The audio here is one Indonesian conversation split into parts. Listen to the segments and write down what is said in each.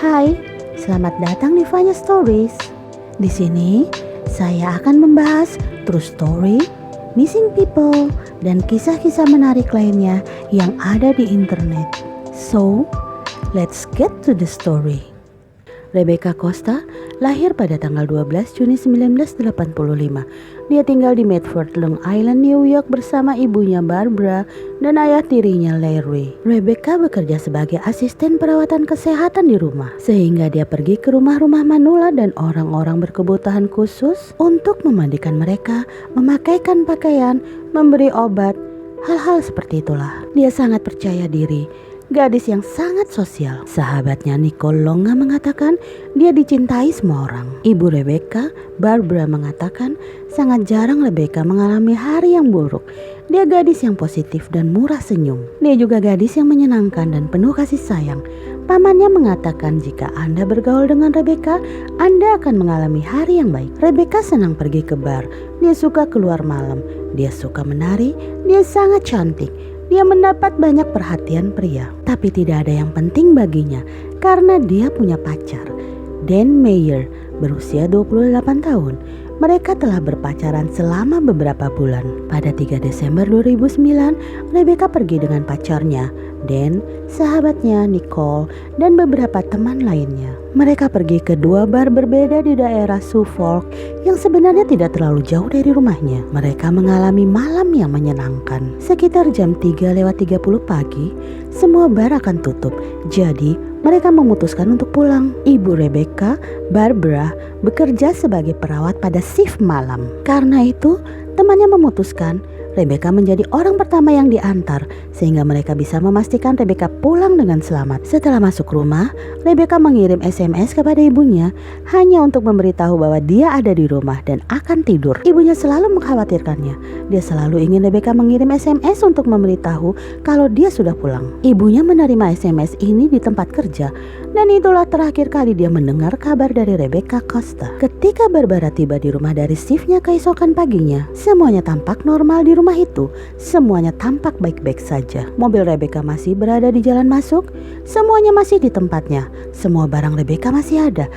Hai, selamat datang di Vanya Stories. Di sini saya akan membahas true story, missing people, dan kisah-kisah menarik lainnya yang ada di internet. So, let's get to the story. Rebecca Costa lahir pada tanggal 12 Juni 1985. Dia tinggal di Medford, Long Island, New York bersama ibunya Barbara dan ayah tirinya Larry. Rebecca bekerja sebagai asisten perawatan kesehatan di rumah, sehingga dia pergi ke rumah-rumah manula dan orang-orang berkebutuhan khusus untuk memandikan mereka, memakaikan pakaian, memberi obat, hal-hal seperti itulah. Dia sangat percaya diri. Gadis yang sangat sosial. Sahabatnya Nicole Longa mengatakan dia dicintai semua orang. Ibu Rebecca, Barbara, mengatakan sangat jarang Rebecca mengalami hari yang buruk. Dia gadis yang positif dan murah senyum. Dia juga gadis yang menyenangkan dan penuh kasih sayang. Pamannya mengatakan jika Anda bergaul dengan Rebecca, Anda akan mengalami hari yang baik. Rebecca senang pergi ke bar. Dia suka keluar malam. Dia suka menari. Dia sangat cantik. Dia mendapat banyak perhatian pria, tapi tidak ada yang penting baginya karena dia punya pacar, Dan Meyer, berusia 28 tahun. Mereka telah berpacaran selama beberapa bulan. Pada 3 Desember 2009, Rebecca pergi dengan pacarnya, Dan, sahabatnya Nicole, dan beberapa teman lainnya. Mereka pergi ke dua bar berbeda di daerah Suffolk yang sebenarnya tidak terlalu jauh dari rumahnya. Mereka mengalami malam yang menyenangkan. Sekitar jam 3:30 pagi, semua bar akan tutup. Jadi, mereka memutuskan untuk pulang. Ibu Rebecca, Barbara, bekerja sebagai perawat pada shift malam. Karena itu, temannya memutuskan Rebecca menjadi orang pertama yang diantar, sehingga mereka bisa memastikan Rebecca pulang dengan selamat. Setelah masuk rumah, Rebecca mengirim SMS kepada ibunya hanya untuk memberitahu bahwa dia ada di rumah dan akan tidur. Ibunya selalu mengkhawatirkannya. Dia selalu ingin Rebecca mengirim SMS untuk memberitahu kalau dia sudah pulang. Ibunya menerima SMS ini di tempat kerja, dan itulah terakhir kali dia mendengar kabar dari Rebecca Costa. Ketika Barbara tiba di rumah dari shiftnya keesokan paginya, semuanya tampak normal di rumah itu. Semuanya tampak baik-baik saja. Mobil Rebecca masih berada di jalan masuk. Semuanya masih di tempatnya. Semua barang Rebecca masih ada.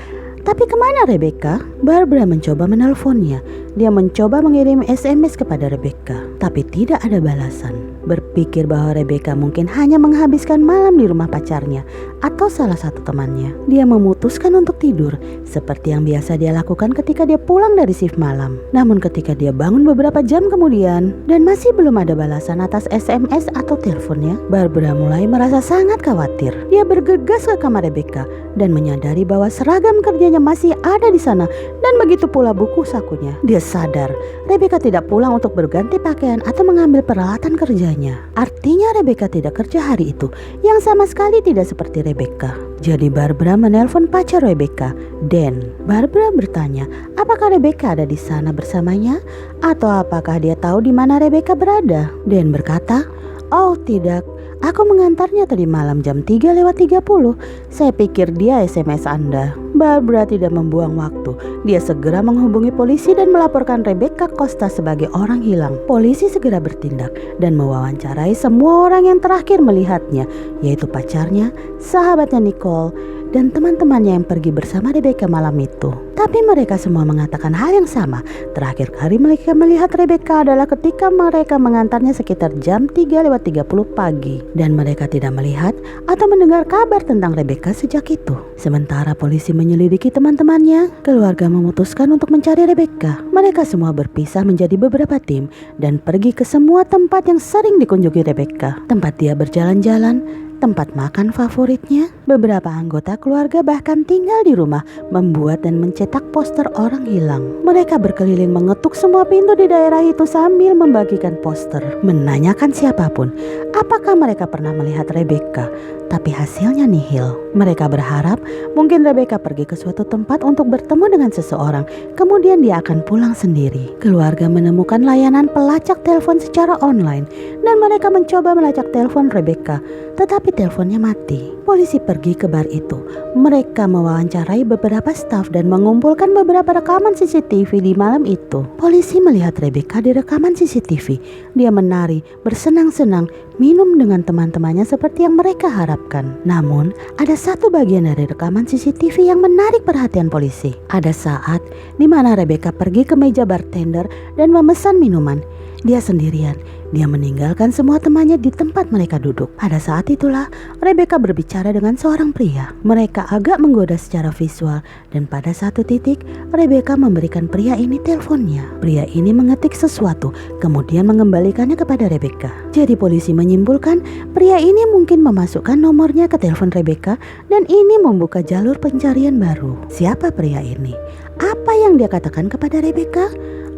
Tapi kemana Rebecca? Barbara mencoba menelponnya. Dia mencoba mengirim SMS kepada Rebecca, tapi tidak ada balasan. Berpikir bahwa Rebecca mungkin hanya menghabiskan malam di rumah pacarnya atau salah satu temannya. Dia memutuskan untuk tidur, seperti yang biasa dia lakukan ketika dia pulang dari shift malam. Namun ketika dia bangun beberapa jam kemudian dan masih belum ada balasan atas SMS atau teleponnya, Barbara mulai merasa sangat khawatir. Dia bergegas ke kamar Rebecca dan menyadari bahwa seragam kerjanya masih ada di sana, dan begitu pula buku sakunya. Dia sadar Rebecca tidak pulang untuk berganti pakaian atau mengambil peralatan kerjanya. Artinya Rebecca tidak kerja hari itu, yang sama sekali tidak seperti Rebecca. Jadi Barbara menelpon pacar Rebecca, Dan. Barbara bertanya, apakah Rebecca ada di sana bersamanya atau apakah dia tahu di mana Rebecca berada? Dan berkata, "Oh tidak, aku mengantarnya tadi malam jam 3:30. Saya pikir dia SMS Anda." Barbara tidak membuang waktu. Dia segera menghubungi polisi dan melaporkan Rebecca Costa sebagai orang hilang. Polisi segera bertindak dan mewawancarai semua orang yang terakhir melihatnya, yaitu pacarnya, sahabatnya Nicole, dan teman-temannya yang pergi bersama Rebecca malam itu. Tapi mereka semua mengatakan hal yang sama. Terakhir kali mereka melihat Rebecca adalah ketika mereka mengantarnya sekitar jam 3:30 pagi. Dan mereka tidak melihat atau mendengar kabar tentang Rebecca sejak itu. Sementara polisi menyelidiki teman-temannya, keluarga memutuskan untuk mencari Rebecca. Mereka semua berpisah menjadi beberapa tim dan pergi ke semua tempat yang sering dikunjungi Rebecca. Tempat dia berjalan-jalan, tempat makan favoritnya. Beberapa anggota keluarga bahkan tinggal di rumah, membuat dan mencetak poster orang hilang. Mereka berkeliling mengetuk semua pintu di daerah itu sambil membagikan poster, menanyakan siapapun apakah mereka pernah melihat Rebecca. Tapi hasilnya nihil. Mereka berharap mungkin Rebecca pergi ke suatu tempat untuk bertemu dengan seseorang, kemudian dia akan pulang sendiri. Keluarga menemukan layanan pelacak telepon secara online dan mereka mencoba melacak telepon Rebecca, tetapi teleponnya mati. Polisi pergi ke bar itu. Mereka mewawancarai beberapa staf dan mengumpulkan beberapa rekaman CCTV di malam itu. Polisi melihat Rebecca di rekaman CCTV. Dia menari, bersenang-senang, minum dengan teman-temannya seperti yang mereka harapkan. Namun, ada satu bagian dari rekaman CCTV yang menarik perhatian polisi. Ada saat di mana Rebecca pergi ke meja bartender dan memesan minuman. Dia sendirian. Dia meninggalkan semua temannya di tempat mereka duduk. Pada saat itulah Rebecca berbicara dengan seorang pria. Mereka agak menggoda secara visual dan pada satu titik Rebecca memberikan pria ini teleponnya. Pria ini mengetik sesuatu kemudian mengembalikannya kepada Rebecca. Jadi polisi menyimpulkan pria ini mungkin memasukkan nomornya ke telepon Rebecca dan ini membuka jalur pencarian baru. Siapa pria ini? Apa yang dia katakan kepada Rebecca?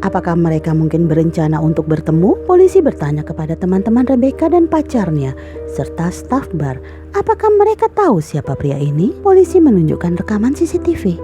Apakah mereka mungkin berencana untuk bertemu? Polisi bertanya kepada teman-teman Rebecca dan pacarnya, serta staf bar. Apakah mereka tahu siapa pria ini? Polisi menunjukkan rekaman CCTV.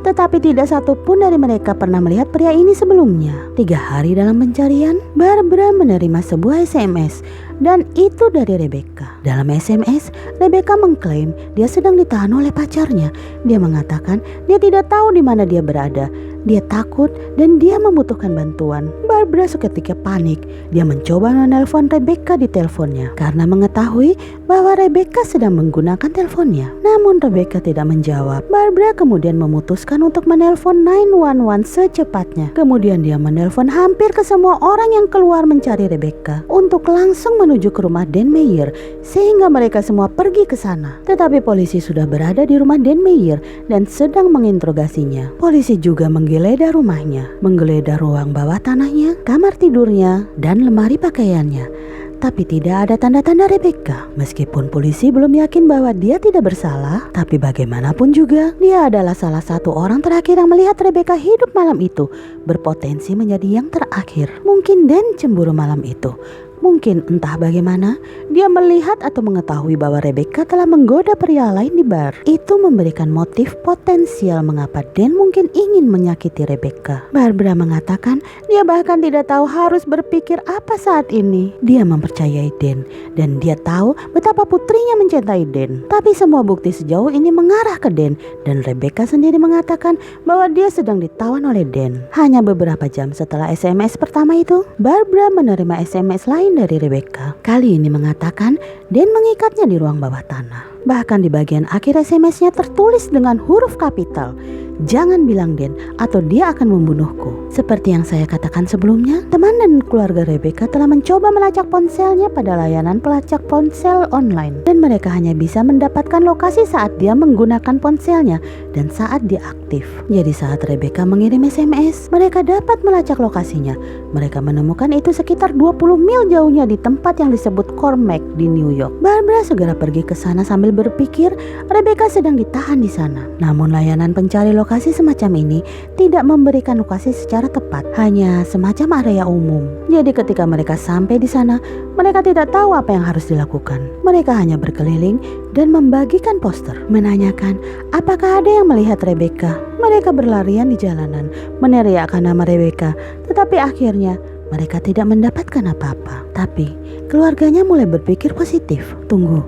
Tetapi tidak satu pun dari mereka pernah melihat pria ini sebelumnya. 3 hari dalam pencarian, Barbara menerima sebuah SMS. Dan itu dari Rebecca. Dalam SMS, Rebecca mengklaim dia sedang ditahan oleh pacarnya. Dia mengatakan dia tidak tahu di mana dia berada. Dia takut dan dia membutuhkan bantuan. Barbara seketika panik. Dia mencoba menelpon Rebecca di teleponnya karena mengetahui bahwa Rebecca sedang menggunakan teleponnya. Namun Rebecca tidak menjawab. Barbara kemudian memutuskan untuk menelpon 911 secepatnya. Kemudian dia menelpon hampir ke semua orang yang keluar mencari Rebecca untuk langsung menuju ke rumah Dan Meyer sehingga mereka semua pergi ke sana. Tetapi polisi sudah berada di rumah Dan Meyer dan sedang menginterogasinya. Polisi juga menggeledah rumahnya, menggeledah ruang bawah tanahnya, kamar tidurnya, dan lemari pakaiannya. Tapi tidak ada tanda-tanda Rebecca. Meskipun polisi belum yakin bahwa dia tidak bersalah, tapi bagaimanapun juga, dia adalah salah satu orang terakhir yang melihat Rebecca hidup malam itu, berpotensi menjadi yang terakhir. Mungkin Dan cemburu malam itu. Mungkin entah bagaimana, dia melihat atau mengetahui bahwa Rebecca telah menggoda pria lain di bar. Itu memberikan motif potensial mengapa Dan mungkin ingin menyakiti Rebecca. Barbara mengatakan dia bahkan tidak tahu harus berpikir apa saat ini. Dia mempercayai Dan dan dia tahu betapa putrinya mencintai Dan. Tapi semua bukti sejauh ini mengarah ke Dan dan Rebecca sendiri mengatakan bahwa dia sedang ditawan oleh Dan. Hanya beberapa jam setelah SMS pertama itu, Barbara menerima SMS lain dari Rebecca. Kali ini mengatakan Dan mengikatnya di ruang bawah tanah. Bahkan di bagian akhir SMS-nya tertulis dengan huruf kapital, "Jangan bilang Dan atau dia akan membunuhku." Seperti yang saya katakan sebelumnya, teman dan keluarga Rebecca telah mencoba melacak ponselnya pada layanan pelacak ponsel online. Dan mereka hanya bisa mendapatkan lokasi saat dia menggunakan ponselnya dan saat dia aktif. Jadi saat Rebecca mengirim SMS, mereka dapat melacak lokasinya. Mereka menemukan itu sekitar 20 mil jauhnya di tempat yang disebut Cormac di New York. Barbara segera pergi ke sana sambil berpikir Rebecca sedang ditahan di sana. Namun layanan pencari lokasi semacam ini tidak memberikan lokasi secara tepat, hanya semacam area umum. Jadi ketika mereka sampai di sana, mereka tidak tahu apa yang harus dilakukan. Mereka hanya berkeliling dan membagikan poster, menanyakan apakah ada yang melihat Rebecca. Mereka berlarian di jalanan, meneriakkan nama Rebecca, tetapi akhirnya mereka tidak mendapatkan apa-apa. Tapi keluarganya mulai berpikir positif. Tunggu,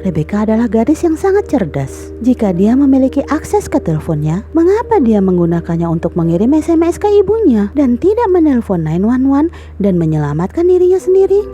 Rebecca adalah gadis yang sangat cerdas. Jika dia memiliki akses ke teleponnya, mengapa dia menggunakannya untuk mengirim SMS ke ibunya dan tidak menelpon 911 dan menyelamatkan dirinya sendiri?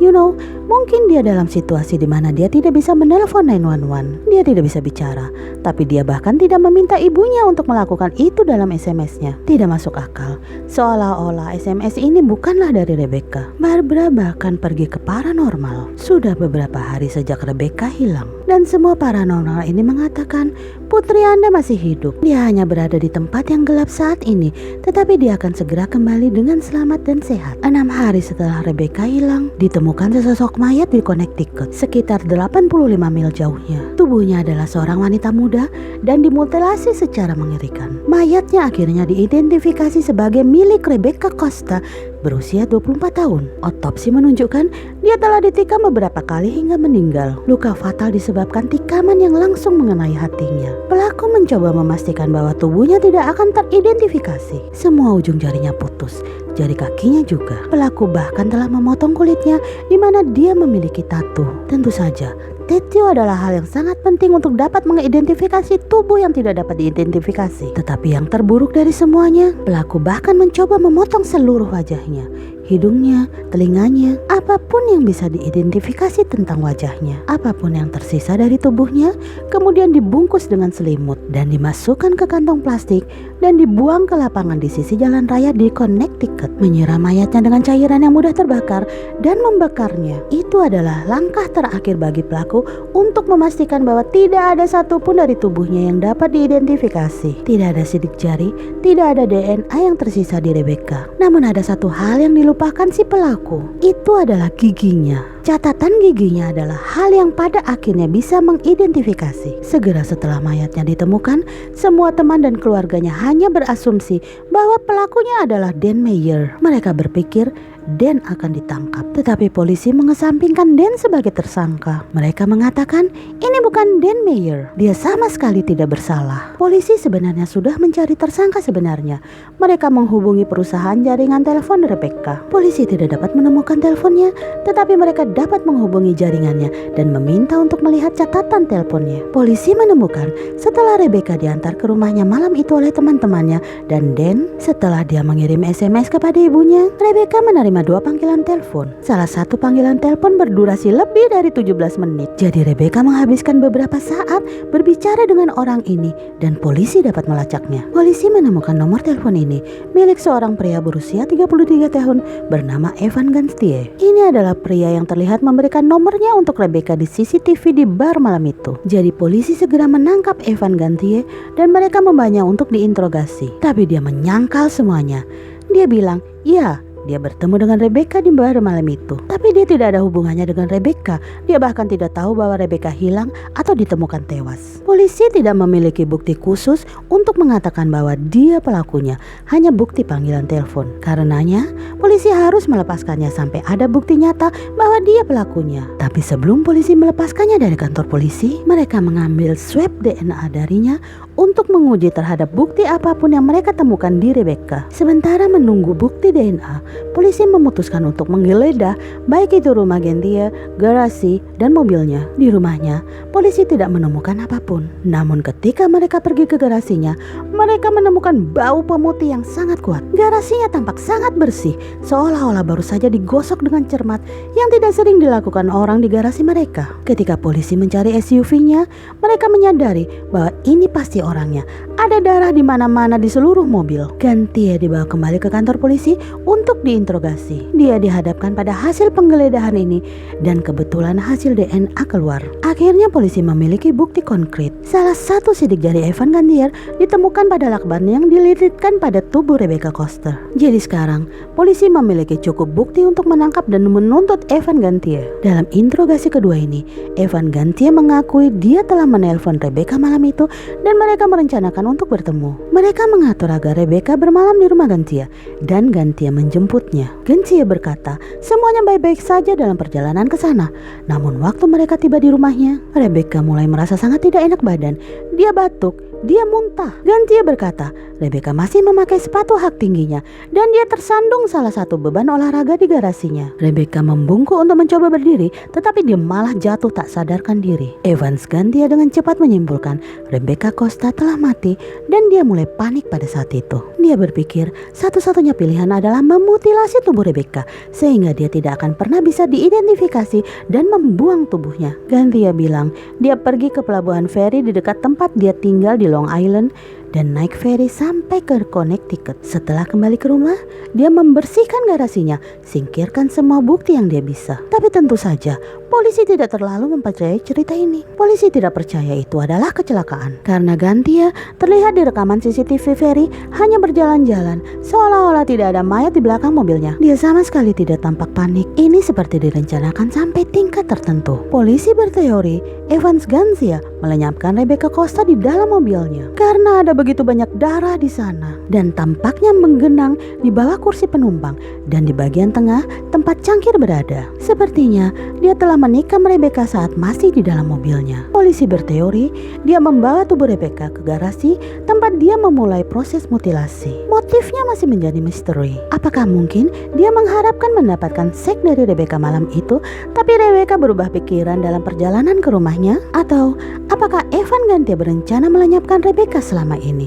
Mungkin dia dalam situasi di mana dia tidak bisa menelpon 911. Dia tidak bisa bicara, tapi dia bahkan tidak meminta ibunya untuk melakukan itu dalam SMS-nya. Tidak masuk akal. Seolah-olah SMS ini bukanlah dari Rebecca. Barbara bahkan pergi ke paranormal. Sudah beberapa hari sejak Rebecca hilang. Dan semua paranormal ini mengatakan putri Anda masih hidup. Dia hanya berada di tempat yang gelap saat ini, tetapi dia akan segera kembali dengan selamat dan sehat. 6 hari setelah Rebecca hilang, ditemukan sesosok mayat di Connecticut, sekitar 85 mil jauhnya. Tubuhnya adalah seorang wanita muda dan dimutilasi secara mengerikan. Mayatnya akhirnya diidentifikasi sebagai milik Rebecca Costa berusia 24 tahun. Otopsi menunjukkan dia telah ditikam beberapa kali hingga meninggal. Luka fatal disebabkan tikaman yang langsung mengenai hatinya. Pelaku mencoba memastikan bahwa tubuhnya tidak akan teridentifikasi. Semua ujung jarinya putus. jari kakinya juga. Pelaku bahkan telah memotong kulitnya di mana dia memiliki tato. Tentu saja, tattoo adalah hal yang sangat penting untuk dapat mengidentifikasi tubuh yang tidak dapat diidentifikasi. Tetapi yang terburuk dari semuanya, pelaku bahkan mencoba memotong seluruh wajahnya, hidungnya, telinganya, apapun yang bisa diidentifikasi tentang wajahnya. Apapun yang tersisa dari tubuhnya kemudian dibungkus dengan selimut dan dimasukkan ke kantong plastik dan dibuang ke lapangan di sisi jalan raya di Connecticut. Menyiram mayatnya dengan cairan yang mudah terbakar dan membakarnya. Itu adalah langkah terakhir bagi pelaku untuk memastikan bahwa tidak ada satupun dari tubuhnya yang dapat diidentifikasi. Tidak ada sidik jari, tidak ada DNA yang tersisa di Rebecca. Namun ada satu hal yang dilupakan si pelaku. Itu adalah giginya. Catatan giginya adalah hal yang pada akhirnya bisa mengidentifikasi. Segera setelah mayatnya ditemukan, semua teman dan keluarganya hanya berasumsi bahwa pelakunya adalah Dan Meyer. Mereka berpikir Dan akan ditangkap, tetapi polisi mengesampingkan Dan sebagai tersangka. Mereka mengatakan ini bukan Dan Meyer, dia sama sekali tidak bersalah. Polisi sebenarnya sudah mencari tersangka sebenarnya. Mereka menghubungi perusahaan jaringan telepon Rebecca. Polisi tidak dapat menemukan teleponnya, tetapi mereka dapat menghubungi jaringannya dan meminta untuk melihat catatan teleponnya. Polisi menemukan setelah Rebecca diantar ke rumahnya malam itu oleh teman-temannya dan Dan, setelah dia mengirim SMS kepada ibunya, Rebecca menerima 2 panggilan telepon. Salah satu panggilan telepon berdurasi lebih dari 17 menit. Jadi Rebecca menghabiskan beberapa saat berbicara dengan orang ini dan polisi dapat melacaknya. Polisi menemukan nomor telepon ini milik seorang pria berusia 33 tahun bernama Evan Gantier. Ini adalah pria yang terlihat memberikan nomornya untuk Rebecca di CCTV di bar malam itu. Jadi polisi segera menangkap Evan Gantier dan mereka membawanya untuk diinterogasi. Tapi dia menyangkal semuanya. Dia bilang, "Ya, dia bertemu dengan Rebecca di bar malam itu." Tapi dia tidak ada hubungannya dengan Rebecca. Dia bahkan tidak tahu bahwa Rebecca hilang atau ditemukan tewas. Polisi tidak memiliki bukti khusus untuk mengatakan bahwa dia pelakunya, hanya bukti panggilan telepon. Karenanya, polisi harus melepaskannya sampai ada bukti nyata bahwa dia pelakunya. Tapi sebelum polisi melepaskannya dari kantor polisi, mereka mengambil swab DNA darinya untuk menguji terhadap bukti apapun yang mereka temukan di Rebecca. Sementara menunggu bukti DNA, polisi memutuskan untuk menggeledah baik itu rumah Gantier, garasi, dan mobilnya. Di rumahnya, polisi tidak menemukan apapun. Namun ketika mereka pergi ke garasinya, mereka menemukan bau pemutih yang sangat kuat. Garasinya tampak sangat bersih, seolah-olah baru saja digosok dengan cermat yang tidak sering dilakukan orang di garasi mereka. Ketika polisi mencari SUV-nya, mereka menyadari bahwa ini pasti orangnya. Ada darah di mana-mana di seluruh mobil. Gantier dibawa kembali ke kantor polisi untuk diinterogasi. Dia dihadapkan pada hasil penggeledahan ini dan kebetulan hasil DNA keluar. Akhirnya polisi memiliki bukti konkret. Salah satu sidik jari Evan Gantier ditemukan pada lakban yang dililitkan pada tubuh Rebecca Koster. Jadi sekarang polisi memiliki cukup bukti untuk menangkap dan menuntut Evan Gantier. Dalam interogasi kedua ini, Evan Gantier mengakui dia telah menelpon Rebecca malam itu dan mereka merencanakan untuk bertemu. Mereka mengatur agar Rebecca bermalam di rumah Gantier dan Gantier menjemputnya. Gantier berkata semuanya baik-baik saja dalam perjalanan ke sana. Namun waktu mereka tiba di rumahnya, Rebecca mulai merasa sangat tidak enak badan. Dia batuk, dia muntah. Gantier berkata Rebecca masih memakai sepatu hak tingginya dan dia tersandung salah satu beban olahraga di garasinya. Rebecca membungkuk untuk mencoba berdiri, tetapi dia malah jatuh tak sadarkan diri. Evans Gantier dengan cepat menyimpulkan Rebecca Costa telah mati dan dia mulai panik pada saat itu. Dia berpikir satu-satunya pilihan adalah memutilasi tubuh Rebecca sehingga dia tidak akan pernah bisa diidentifikasi dan membuang tubuhnya. Gantier bilang dia pergi ke pelabuhan feri di dekat tempat dia tinggal di Long Island dan naik feri sampai ke Connecticut. Setelah kembali ke rumah, dia membersihkan garasinya, singkirkan semua bukti yang dia bisa. Tapi tentu saja, polisi tidak terlalu mempercayai cerita ini. Polisi tidak percaya itu adalah kecelakaan. Karena Gantier terlihat di rekaman CCTV feri hanya berjalan-jalan, seolah-olah tidak ada mayat di belakang mobilnya. Dia sama sekali tidak tampak panik. Ini seperti direncanakan sampai tingkat tertentu. Polisi berteori, Evans Gantier melenyapkan Rebecca Costa di dalam mobilnya. Karena ada begitu banyak darah di sana dan tampaknya menggenang di bawah kursi penumpang dan di bagian tengah tempat cangkir berada. Sepertinya dia telah menikam Rebecca saat masih di dalam mobilnya. Polisi berteori dia membawa tubuh Rebecca ke garasi tempat dia memulai proses mutilasi. Motifnya masih menjadi misteri. Apakah mungkin dia mengharapkan mendapatkan seks dari Rebecca malam itu, tapi Rebecca berubah pikiran dalam perjalanan ke rumahnya? Atau apakah Evan Gantia berencana melenyapkan Rebecca selama ini?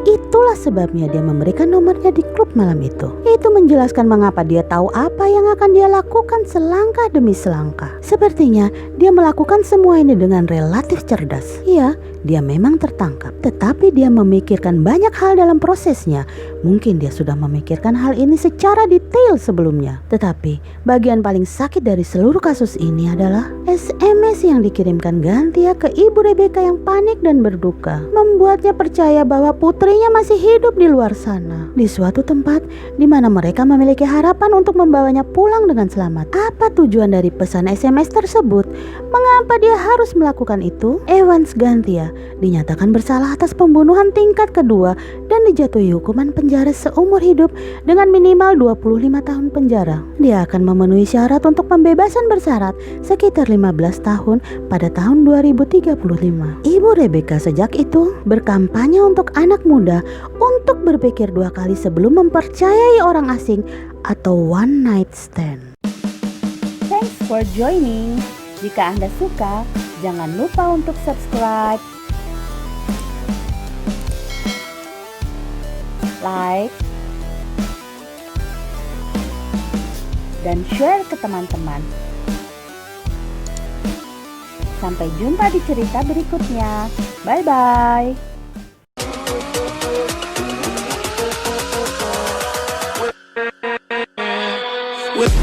Itulah sebabnya dia memberikan nomornya di klub malam itu. Itu menjelaskan mengapa dia tahu apa yang akan dia lakukan selangkah demi selangkah. Sepertinya dia melakukan semua ini dengan relatif cerdas. Iya, dia memang tertangkap, tetapi dia memikirkan banyak hal dalam prosesnya. Mungkin dia sudah memikirkan hal ini secara detail sebelumnya. Tetapi bagian paling sakit dari seluruh kasus ini adalah SMS yang dikirimkan Gantia ke ibu Rebecca yang panik dan berduka, membuatnya percaya bahwa putrinya masih hidup di luar sana, di suatu tempat di mana mereka memiliki harapan untuk membawanya pulang dengan selamat. Apa tujuan dari pesan SMS tersebut? Mengapa dia harus melakukan itu? Evans Gantia dinyatakan bersalah atas pembunuhan tingkat kedua dan dijatuhi hukuman penjara seumur hidup dengan minimal 25 tahun penjara. Dia akan memenuhi syarat untuk pembebasan bersyarat sekitar 15 tahun pada tahun 2035. Ibu Rebecca sejak itu berkampanye untuk anak muda untuk berpikir dua kali sebelum mempercayai orang asing atau one night stand. Thanks for joining. Jika Anda suka, jangan lupa untuk subscribe, like, dan share ke teman-teman. Sampai jumpa di cerita berikutnya. Bye-bye. With